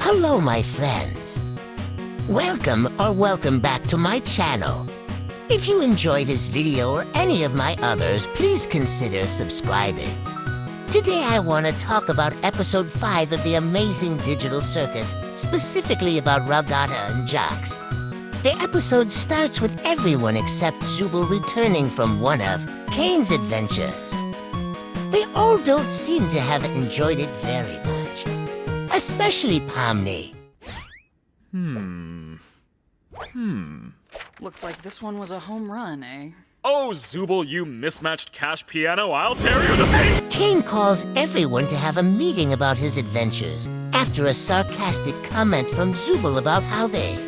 Hello, my friends. Welcome back to my channel. If you enjoy this video or any of my others, please consider subscribing. Today I want to talk about episode 5 of the amazing digital circus, specifically about Ragatha and Jax. The episode starts with everyone except Zubul returning from one of Kane's adventures. They all don't seem to have enjoyed it very much, especially Pomni. Looks like this one was a home run, eh? Oh, Zubul, you mismatched cash piano, I'll tear you to pieces! Kane calls everyone to have a meeting about his adventures after a sarcastic comment from Zubul about how they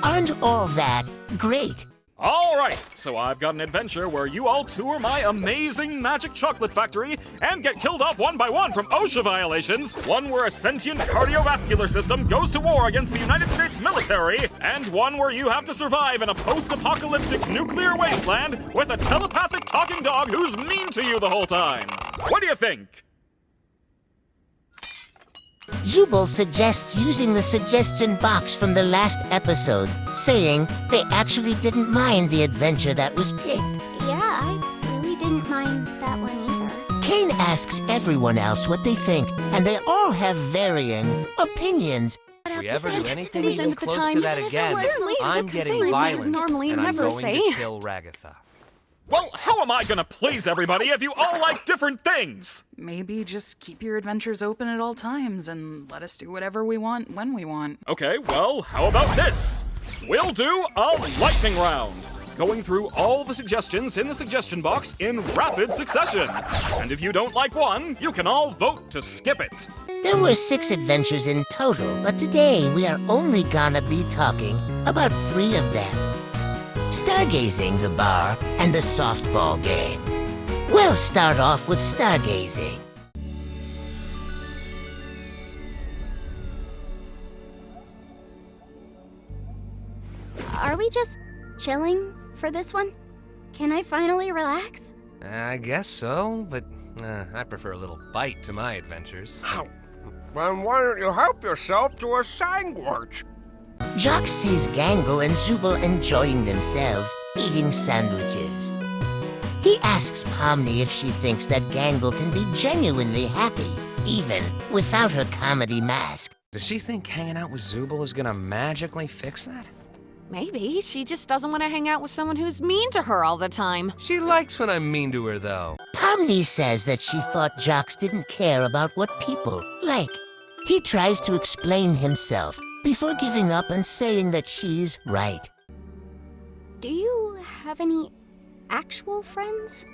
aren't all that great. Alright, so I've got an adventure where you all tour my amazing magic chocolate factory and get killed off one by one from OSHA violations, one where a sentient cardiovascular system goes to war against the United States military, and one where you have to survive in a post-apocalyptic nuclear wasteland with a telepathic talking dog who's mean to you the whole time. What do you think? Zubul suggests using the suggestion box from the last episode, saying they actually didn't mind the adventure that was picked. Yeah, I really didn't mind that one either. Kane asks everyone else what they think, and they all have varying opinions. If we ever do anything Please even end the close time. to that again, I'm getting violent, normally and I'm never going say. to kill Ragatha. Well, how am I gonna please everybody if you all like different things? Maybe just keep your adventures open at all times and let us do whatever we want when we want. Okay, well, how about this? We'll do a lightning round, going through all the suggestions in the suggestion box in rapid succession. And if you don't like one, you can all vote to skip it. There were 6 adventures in total, but today we are only gonna be talking about 3 of them. Stargazing, the bar, and the softball game. We'll start off with stargazing. Are we just chilling for this one? Can I finally relax? I guess so, but I prefer a little bite to my adventures. Then why don't you help yourself to a sandwich? Jax sees Gangle and Zubul enjoying themselves, eating sandwiches. He asks Pomni if she thinks that Gangle can be genuinely happy, even without her comedy mask. Does she think hanging out with Zubul is gonna magically fix that? Maybe she just doesn't want to hang out with someone who's mean to her all the time. She likes when I'm mean to her, though. Pomni says that she thought Jax didn't care about what people like. He tries to explain himself before giving up and saying that she's right. Do you have any actual friends?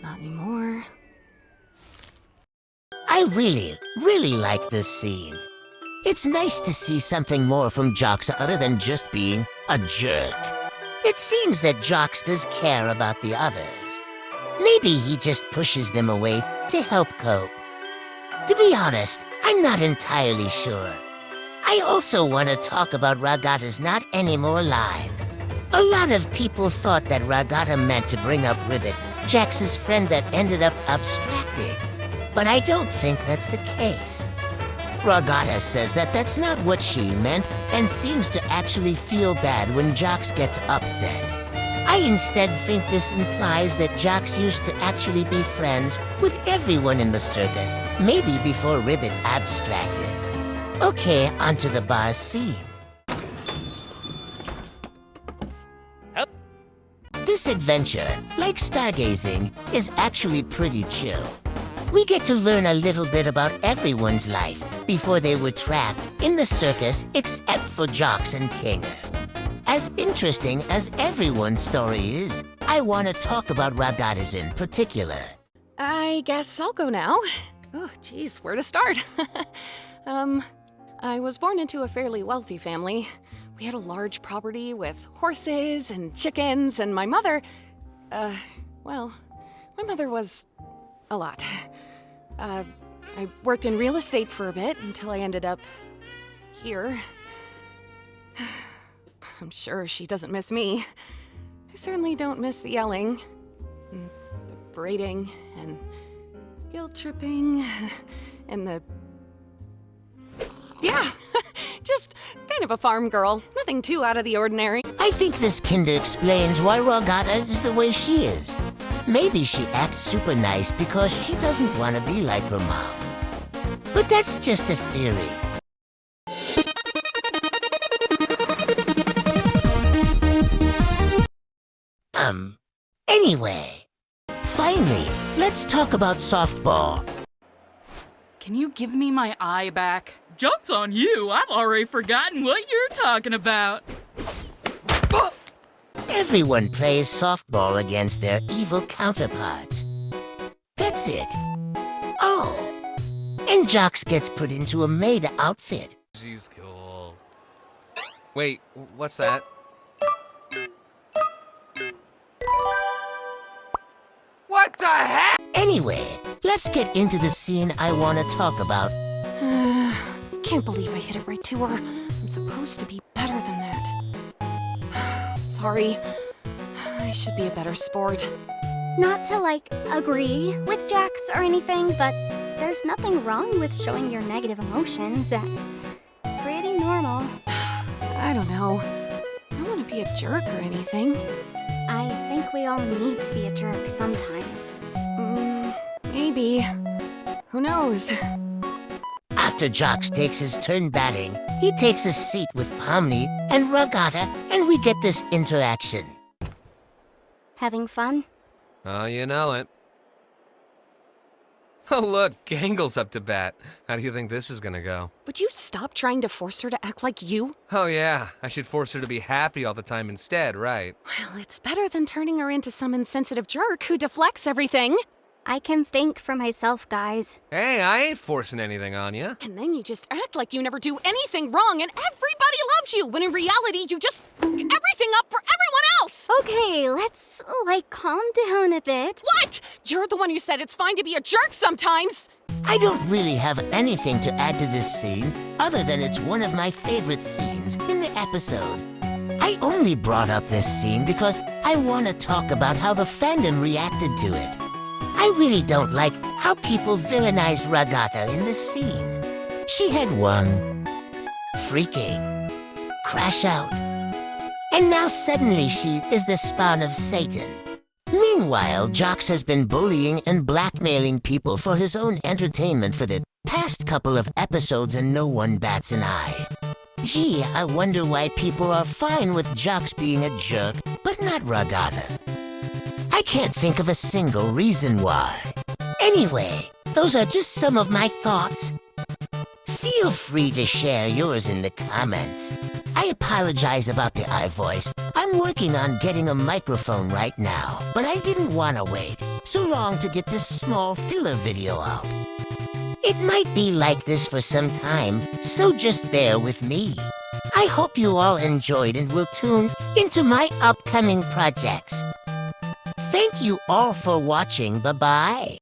Not anymore. I really like this scene. It's nice to see something more from Jax other than just being a jerk. It seems that Jax does care about the others. Maybe he just pushes them away to help cope. To be honest, I'm not entirely sure. I also want to talk about Ragatha's not anymore alive. A lot of people thought that Ragatha meant to bring up Ribbit, Jax's friend that ended up abstracting. But I don't think that's the case. Ragatha says that that's not what she meant and seems to actually feel bad when Jax gets upset. I instead think this implies that Jax used to actually be friends with everyone in the circus, maybe before Ribbit abstracted. Okay, onto the bar scene. This adventure, like stargazing, is actually pretty chill. We get to learn a little bit about everyone's life before they were trapped in the circus except for Jax and Kinger. As interesting as everyone's story is, I want to talk about Ragatha's in particular. I guess I'll go now. Oh, geez, where to start? I was born into a fairly wealthy family. We had a large property with horses and chickens, and my mother, my mother was a lot. I worked in real estate for a bit until I ended up here. I'm sure she doesn't miss me. I certainly don't miss the yelling, and the braiding, and guilt tripping, and the... Yeah, of a farm girl. Nothing too out of the ordinary. I think this kinda explains why Ragatha is the way she is. Maybe she acts super nice because she doesn't want to be like her mom. But that's just a theory. Anyway, finally, let's talk about softball. Can you give me my eye back? Joke's on you! I've already forgotten what you're talking about. Everyone plays softball against their evil counterparts. That's it. Oh, and Jax gets put into a maid outfit. She's cool. Wait, what's that? What the heck? Anyway, let's get into the scene I want to talk about. Can't believe I hit it right to her. I'm supposed to be better than that. Sorry. I should be a better sport. Not to, agree with Jax or anything, but there's nothing wrong with showing your negative emotions. That's pretty normal. I don't know. I don't want to be a jerk or anything. I think we all need to be a jerk sometimes. Maybe. Who knows? After Jax takes his turn batting, he takes a seat with Pomni and Ragatha, and we get this interaction. Having fun? Oh, you know it. Oh, look, Gangle's up to bat. How do you think this is gonna go? Would you stop trying to force her to act like you? Oh, yeah, I should force her to be happy all the time instead, right? Well, it's better than turning her into some insensitive jerk who deflects everything. I can think for myself, guys. Hey, I ain't forcing anything on you. And then you just act like you never do anything wrong and everybody loves you, when in reality you just fuck everything up for everyone else! Okay, let's, calm down a bit. What? You're the one who said it's fine to be a jerk sometimes! I don't really have anything to add to this scene, other than it's one of my favorite scenes in the episode. I only brought up this scene because I want to talk about how the fandom reacted to it. I really don't like how people villainize Ragatha in this scene. She had won, freaking, crash out, and now suddenly she is the spawn of Satan. Meanwhile, Jax has been bullying and blackmailing people for his own entertainment for the past couple of episodes and no one bats an eye. Gee, I wonder why people are fine with Jax being a jerk, but not Ragatha. I can't think of a single reason why. Anyway, those are just some of my thoughts. Feel free to share yours in the comments. I apologize about the iVoice. I'm working on getting a microphone right now, but I didn't want to wait so long to get this small filler video out. It might be like this for some time, so just bear with me. I hope you all enjoyed and will tune into my upcoming projects. Thank you all for watching. Bye-bye.